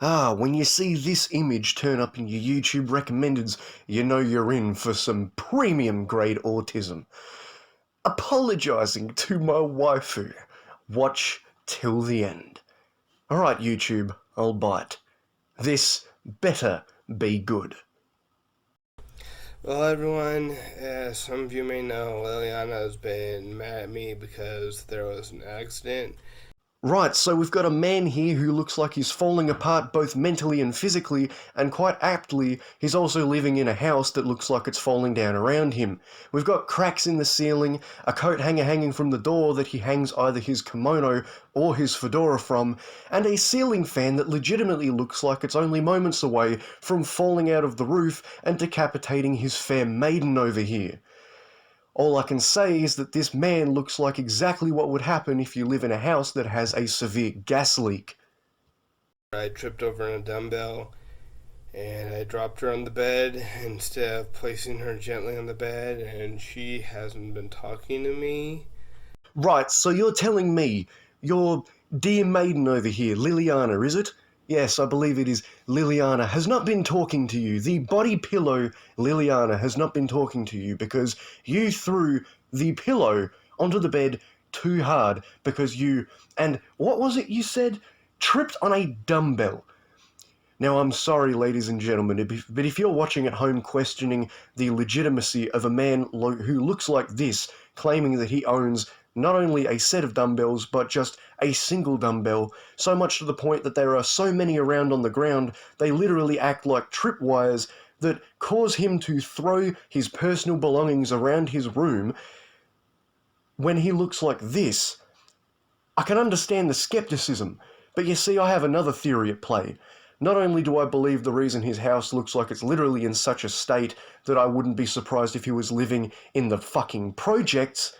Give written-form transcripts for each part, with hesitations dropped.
When you see this image turn up in your YouTube recommendeds, you know you're in for some premium grade autism. Apologising to my waifu. Watch till the end. Alright YouTube, I'll bite. This better be good. Well, everyone, as some of you may know, Liliana has been mad at me because there was an accident. Right, so we've got a man here who looks like he's falling apart both mentally and physically, and quite aptly, he's also living in a house that looks like it's falling down around him. We've got cracks in the ceiling, a coat hanger hanging from the door that he hangs either his kimono or his fedora from, and a ceiling fan that legitimately looks like it's only moments away from falling out of the roof and decapitating his fair maiden over here. All I can say is that this man looks like exactly what would happen if you live in a house that has a severe gas leak. I tripped over a dumbbell and I dropped her on the bed instead of placing her gently on the bed, and she hasn't been talking to me. Right, so you're telling me your dear maiden over here, Liliana, is it? Yes, I believe it is. Liliana has not been talking to you. The body pillow Liliana has not been talking to you because you threw the pillow onto the bed too hard because you, and what was it you said? Tripped on a dumbbell. Now, I'm sorry, ladies and gentlemen, but if you're watching at home questioning the legitimacy of a man who looks like this, claiming that he owns not only a set of dumbbells, but just a single dumbbell, so much to the point that there are so many around on the ground, they literally act like tripwires that cause him to throw his personal belongings around his room when he looks like this. I can understand the skepticism, but you see, I have another theory at play. Not only do I believe the reason his house looks like it's literally in such a state that I wouldn't be surprised if he was living in the fucking projects,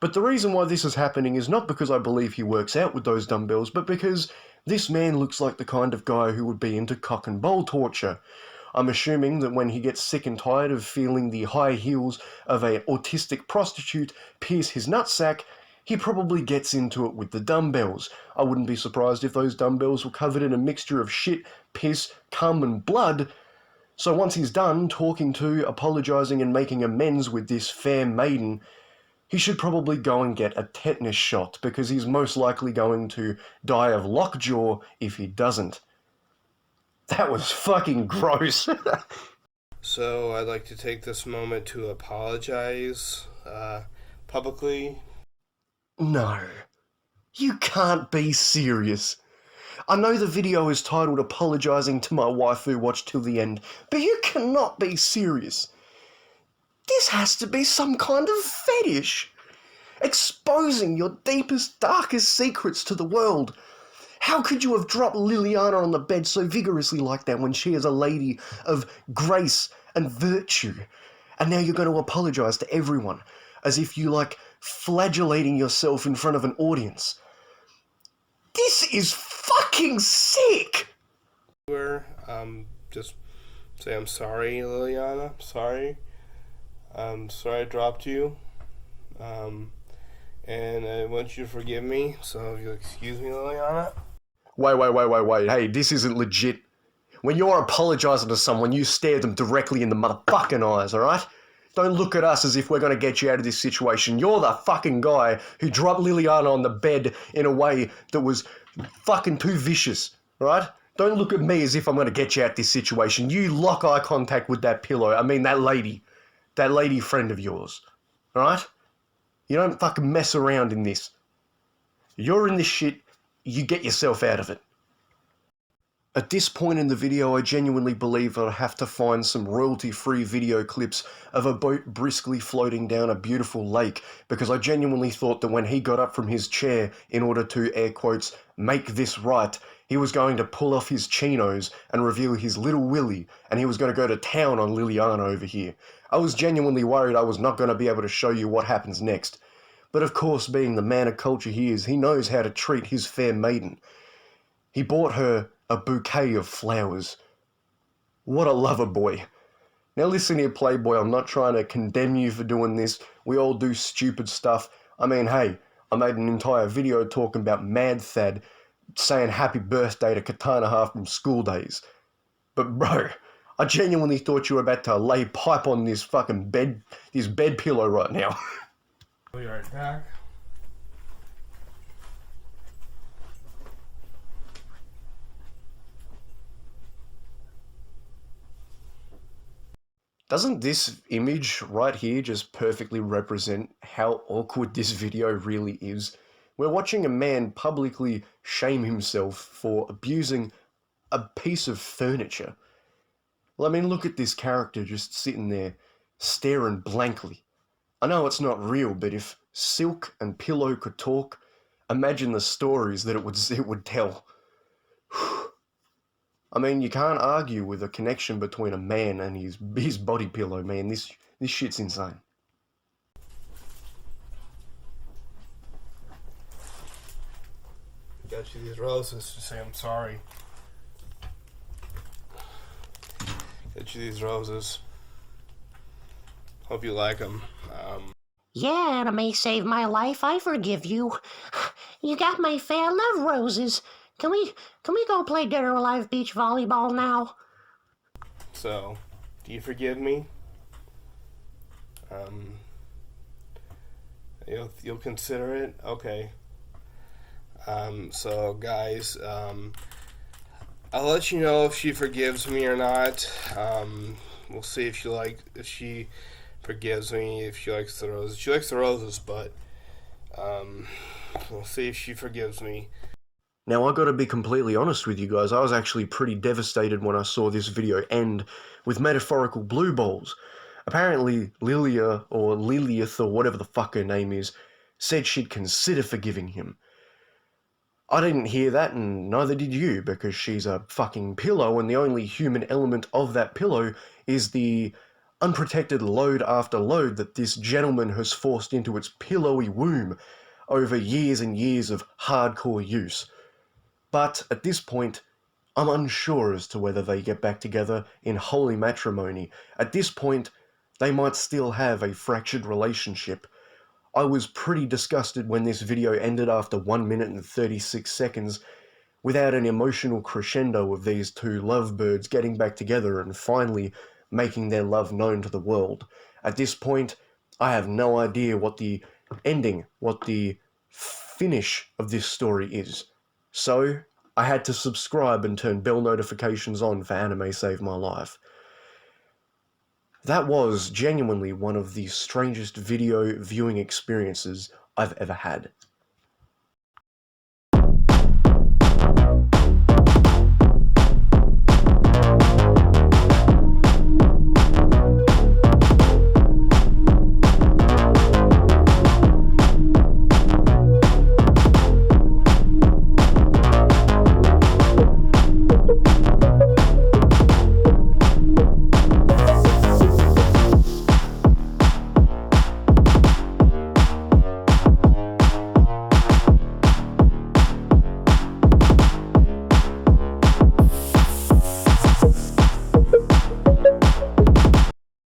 but the reason why this is happening is not because I believe he works out with those dumbbells, but because this man looks like the kind of guy who would be into cock and bull torture. I'm assuming that when he gets sick and tired of feeling the high heels of an autistic prostitute pierce his nutsack, he probably gets into it with the dumbbells. I wouldn't be surprised if those dumbbells were covered in a mixture of shit, piss, cum and blood. So once he's done talking to, apologising and making amends with this fair maiden, he should probably go and get a tetanus shot because he's most likely going to die of lockjaw if he doesn't. That was fucking gross. So I'd like to take this moment to apologize publicly. No. You can't be serious. I know the video is titled Apologising to My Waifu Watch Till the End, but you cannot be serious. This has to be some kind of fetish. Exposing your deepest, darkest secrets to the world. How could you have dropped Liliana on the bed so vigorously like that when she is a lady of grace and virtue? And now you're going to apologise to everyone, as if you like flagellating yourself in front of an audience. This is fucking sick! Just say I'm sorry, Liliana. Sorry. Sorry I dropped you. And I want you to forgive me, so if you'll excuse me, Liliana. Wait. Hey, this isn't legit. When you're apologising to someone, you stare them directly in the motherfucking eyes, alright? Don't look at us as if we're going to get you out of this situation. You're the fucking guy who dropped Liliana on the bed in a way that was fucking too vicious, alright? Don't look at me as if I'm going to get you out of this situation. You lock eye contact with that pillow. I mean, that lady friend of yours, alright? You don't fucking mess around in this. You're in this shit, you get yourself out of it. At this point in the video, I genuinely believe that I have to find some royalty-free video clips of a boat briskly floating down a beautiful lake, because I genuinely thought that when he got up from his chair in order to, air quotes, make this right, he was going to pull off his chinos and reveal his little willy, and he was going to go to town on Liliana over here. I was genuinely worried I was not going to be able to show you what happens next. But of course, being the man of culture he is, he knows how to treat his fair maiden. He bought her a bouquet of flowers. What a lover boy. Now listen here, Playboy, I'm not trying to condemn you for doing this. We all do stupid stuff. I mean, hey, I made an entire video talking about Mad Thad saying happy birthday to Katana from school days. But bro, I genuinely thought you were about to lay pipe on this fucking this bed pillow right now. I'll be right back. Doesn't this image right here just perfectly represent how awkward this video really is? We're watching a man publicly shame himself for abusing a piece of furniture. Well, I mean, look at this character just sitting there, staring blankly. I know it's not real, but if Silk and Pillow could talk, imagine the stories that it would tell. I mean, you can't argue with a connection between a man and his body pillow, man. This shit's insane. Got you these roses to say I'm sorry. Got you these roses. Hope you like them. Yeah, anime saved my life. I forgive you. You got my fan love roses. Can we go play Dead or Alive beach volleyball now? So, do you forgive me? You'll consider it? Okay. So guys, I'll let you know if she forgives me or not. We'll see if she forgives me, if she likes the roses. She likes the roses, but we'll see if she forgives me. Now, I gotta be completely honest with you guys, I was actually pretty devastated when I saw this video end with metaphorical blue balls. Apparently, Lilia, or Liliath, or whatever the fuck her name is, said she'd consider forgiving him. I didn't hear that, and neither did you, because she's a fucking pillow, and the only human element of that pillow is the unprotected load after load that this gentleman has forced into its pillowy womb over years and years of hardcore use. But at this point, I'm unsure as to whether they get back together in holy matrimony. At this point, they might still have a fractured relationship. I was pretty disgusted when this video ended after 1 minute and 36 seconds without an emotional crescendo of these two lovebirds getting back together and finally making their love known to the world. At this point, I have no idea what the ending, what the finish of this story is. So, I had to subscribe and turn bell notifications on for Anime Save My Life. That was genuinely one of the strangest video viewing experiences I've ever had.